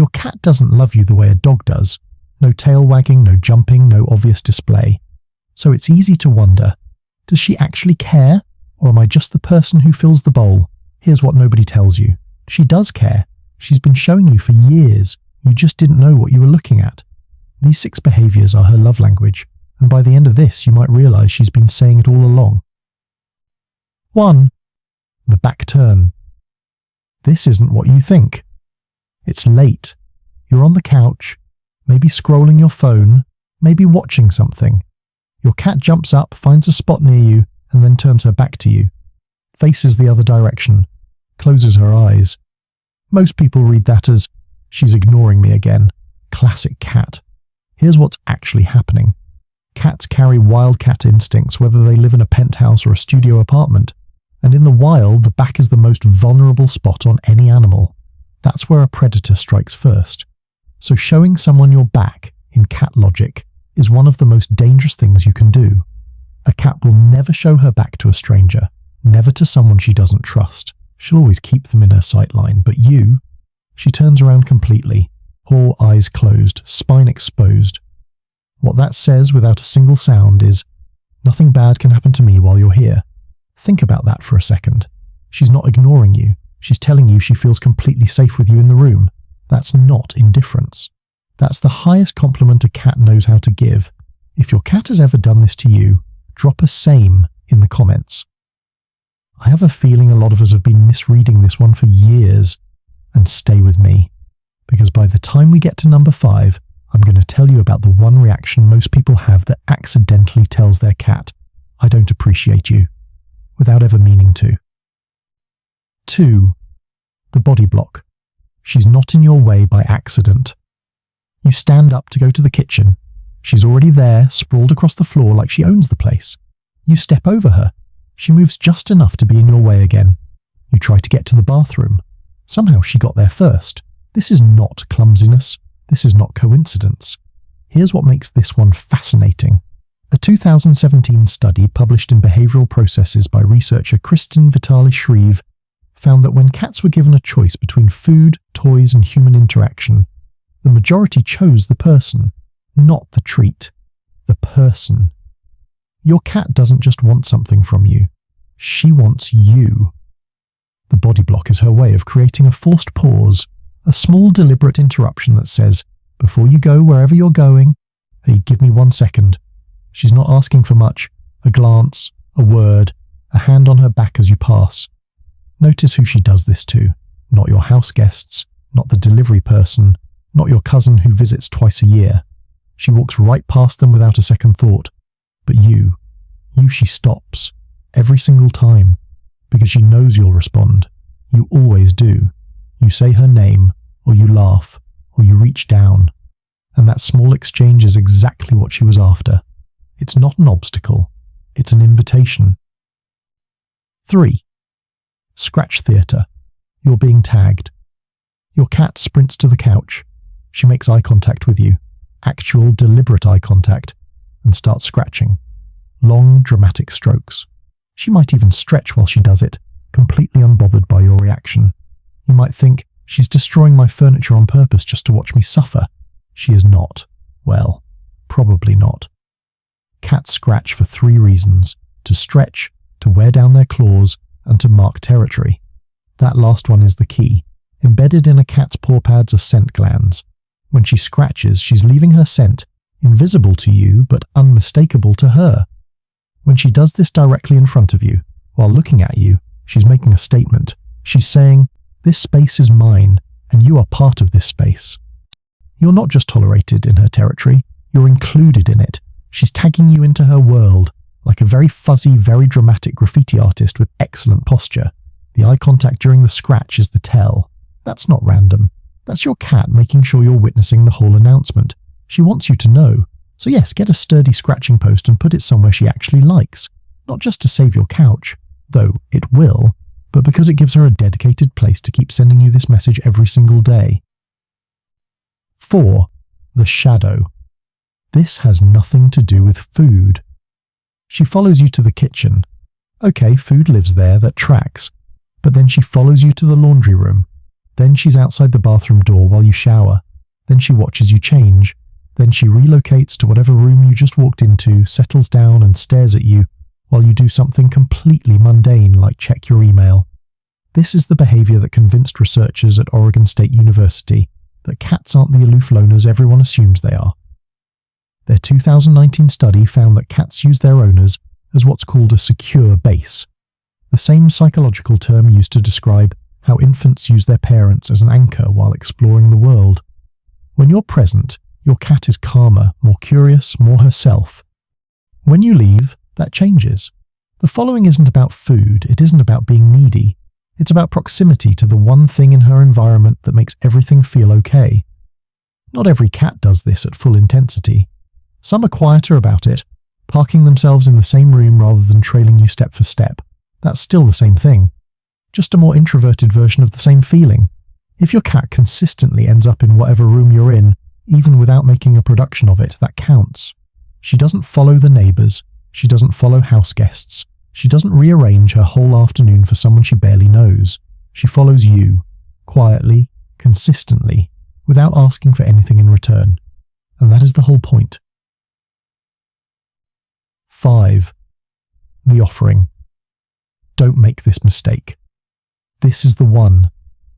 Your cat doesn't love you the way a dog does. No tail wagging, no jumping, no obvious display. So it's easy to wonder, does she actually care? Or am I just the person who fills the bowl? Here's what nobody tells you. She does care. She's been showing you for years. You just didn't know what you were looking at. These 6 behaviours are her love language, and by the end of this you might realise she's been saying it all along. 1. The back turn. This isn't what you think. It's late. You're on the couch, maybe scrolling your phone, maybe watching something. Your cat jumps up, finds a spot near you, and then turns her back to you. Faces the other direction. Closes her eyes. Most people read that as, she's ignoring me again. Classic cat. Here's what's actually happening. Cats carry wildcat instincts whether they live in a penthouse or a studio apartment. And in the wild, the back is the most vulnerable spot on any animal. That's where a predator strikes first. So showing someone your back, in cat logic, is one of the most dangerous things you can do. A cat will never show her back to a stranger, never to someone she doesn't trust. She'll always keep them in her sight line, but you, she turns around completely, paw eyes closed, spine exposed. What that says without a single sound is, nothing bad can happen to me while you're here. Think about that for a second. She's not ignoring you. She's telling you she feels completely safe with you in the room. That's not indifference. That's the highest compliment a cat knows how to give. If your cat has ever done this to you, drop a same in the comments. I have a feeling a lot of us have been misreading this one for years, and stay with me, because by the time we get to number 5, I'm going to tell you about the one reaction most people have that accidentally tells their cat, I don't appreciate you, without ever meaning to. 2. The body block. She's not in your way by accident. You stand up to go to the kitchen. She's already there, sprawled across the floor like she owns the place. You step over her. She moves just enough to be in your way again. You try to get to the bathroom. Somehow she got there first. This is not clumsiness. This is not coincidence. Here's what makes this one fascinating. A 2017 study published in Behavioral Processes by researcher Kristin Vitale-Shreve found that when cats were given a choice between food, toys, and human interaction, the majority chose the person, not the treat. The person. Your cat doesn't just want something from you. She wants you. The body block is her way of creating a forced pause, a small deliberate interruption that says, before you go wherever you're going, hey, give me 1 second. She's not asking for much, a glance, a word, a hand on her back as you pass. Notice who she does this to. Not your house guests, not the delivery person, not your cousin who visits twice a year. She walks right past them without a second thought. But you she stops, every single time, because she knows you'll respond. You always do. You say her name, or you laugh, or you reach down. And that small exchange is exactly what she was after. It's not an obstacle, it's an invitation. 3. Scratch theatre. You're being tagged. Your cat sprints to the couch. She makes eye contact with you, actual deliberate eye contact, and starts scratching. Long, dramatic strokes. She might even stretch while she does it, completely unbothered by your reaction. You might think, she's destroying my furniture on purpose just to watch me suffer. She is not. Well, probably not. Cats scratch for 3 reasons: to stretch, to wear down their claws, and to mark territory. That last one is the key. Embedded in a cat's paw pads are scent glands. When she scratches, she's leaving her scent, invisible to you but unmistakable to her. When she does this directly in front of you, while looking at you, she's making a statement. She's saying, this space is mine, and you are part of this space. You're not just tolerated in her territory, you're included in it. She's tagging you into her world, like a very fuzzy, very dramatic graffiti artist with excellent posture. The eye contact during the scratch is the tell. That's not random. That's your cat making sure you're witnessing the whole announcement. She wants you to know. So yes, get a sturdy scratching post and put it somewhere she actually likes. Not just to save your couch, though it will, but because it gives her a dedicated place to keep sending you this message every single day. 4. The shadow. This has nothing to do with food. She follows you to the kitchen. Okay, food lives there, that tracks. But then she follows you to the laundry room. Then she's outside the bathroom door while you shower. Then she watches you change. Then she relocates to whatever room you just walked into, settles down and stares at you while you do something completely mundane like check your email. This is the behavior that convinced researchers at Oregon State University that cats aren't the aloof loners everyone assumes they are. Their 2019 study found that cats use their owners as what's called a secure base, the same psychological term used to describe how infants use their parents as an anchor while exploring the world. When you're present, your cat is calmer, more curious, more herself. When you leave, that changes. The following isn't about food, it isn't about being needy. It's about proximity to the one thing in her environment that makes everything feel okay. Not every cat does this at full intensity. Some are quieter about it, parking themselves in the same room rather than trailing you step for step. That's still the same thing. Just a more introverted version of the same feeling. If your cat consistently ends up in whatever room you're in, even without making a production of it, that counts. She doesn't follow the neighbours. She doesn't follow house guests. She doesn't rearrange her whole afternoon for someone she barely knows. She follows you, quietly, consistently, without asking for anything in return. And that is the whole point. 5. The offering. Don't make this mistake. This is the one.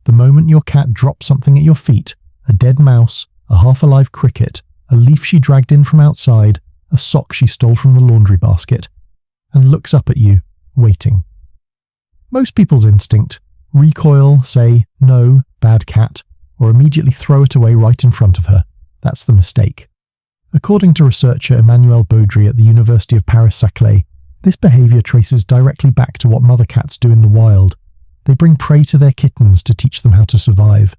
The moment your cat drops something at your feet, a dead mouse, a half-alive cricket, a leaf she dragged in from outside, a sock she stole from the laundry basket, and looks up at you, waiting. Most people's instinct, recoil, say, no, bad cat, or immediately throw it away right in front of her. That's the mistake. According to researcher Emmanuel Baudry at the University of Paris-Saclay, this behaviour traces directly back to what mother cats do in the wild. They bring prey to their kittens to teach them how to survive.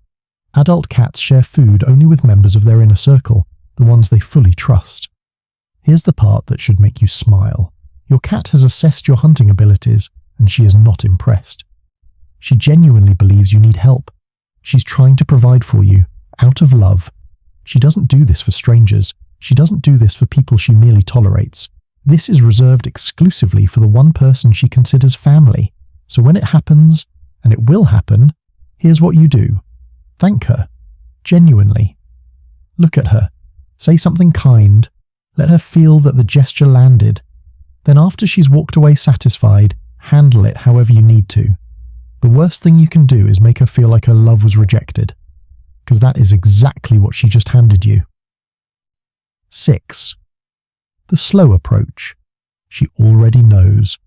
Adult cats share food only with members of their inner circle, the ones they fully trust. Here's the part that should make you smile. Your cat has assessed your hunting abilities, and she is not impressed. She genuinely believes you need help. She's trying to provide for you, out of love. She doesn't do this for strangers. She doesn't do this for people she merely tolerates. This is reserved exclusively for the one person she considers family. So when it happens, and it will happen, here's what you do. Thank her. Genuinely. Look at her. Say something kind. Let her feel that the gesture landed. Then after she's walked away satisfied, handle it however you need to. The worst thing you can do is make her feel like her love was rejected, because that is exactly what she just handed you. 6. The slow approach. She already knows.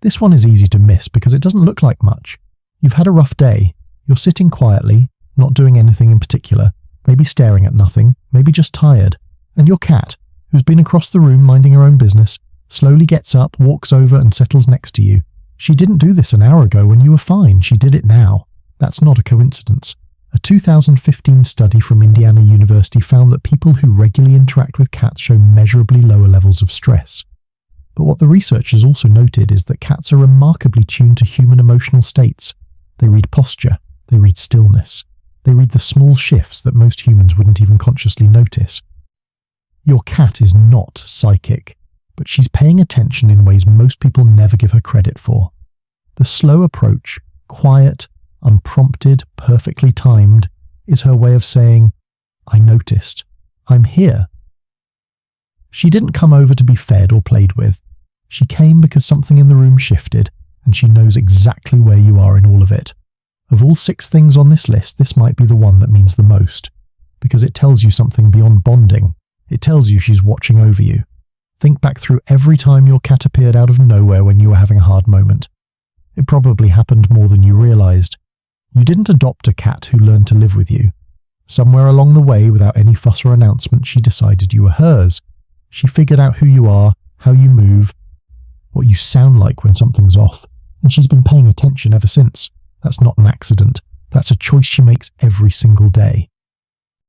This one is easy to miss because it doesn't look like much. You've had a rough day. You're sitting quietly, not doing anything in particular, maybe staring at nothing, maybe just tired, and your cat, who's been across the room minding her own business, slowly gets up, walks over and settles next to you. She didn't do this an hour ago when you were fine. She did it now. That's not a coincidence. A 2015 study from Indiana University found that people who regularly interact with cats show measurably lower levels of stress. But what the researchers also noted is that cats are remarkably tuned to human emotional states. They read posture, they read stillness, they read the small shifts that most humans wouldn't even consciously notice. Your cat is not psychic, but she's paying attention in ways most people never give her credit for. The slow approach, quiet, unprompted, perfectly timed, is her way of saying, I noticed. I'm here. She didn't come over to be fed or played with. She came because something in the room shifted, and she knows exactly where you are in all of it. Of all 6 things on this list, this might be the one that means the most, because it tells you something beyond bonding. It tells you she's watching over you. Think back through every time your cat appeared out of nowhere when you were having a hard moment. It probably happened more than you realized. You didn't adopt a cat who learned to live with you. Somewhere along the way, without any fuss or announcement, she decided you were hers. She figured out who you are, how you move, what you sound like when something's off, and she's been paying attention ever since. That's not an accident. That's a choice she makes every single day.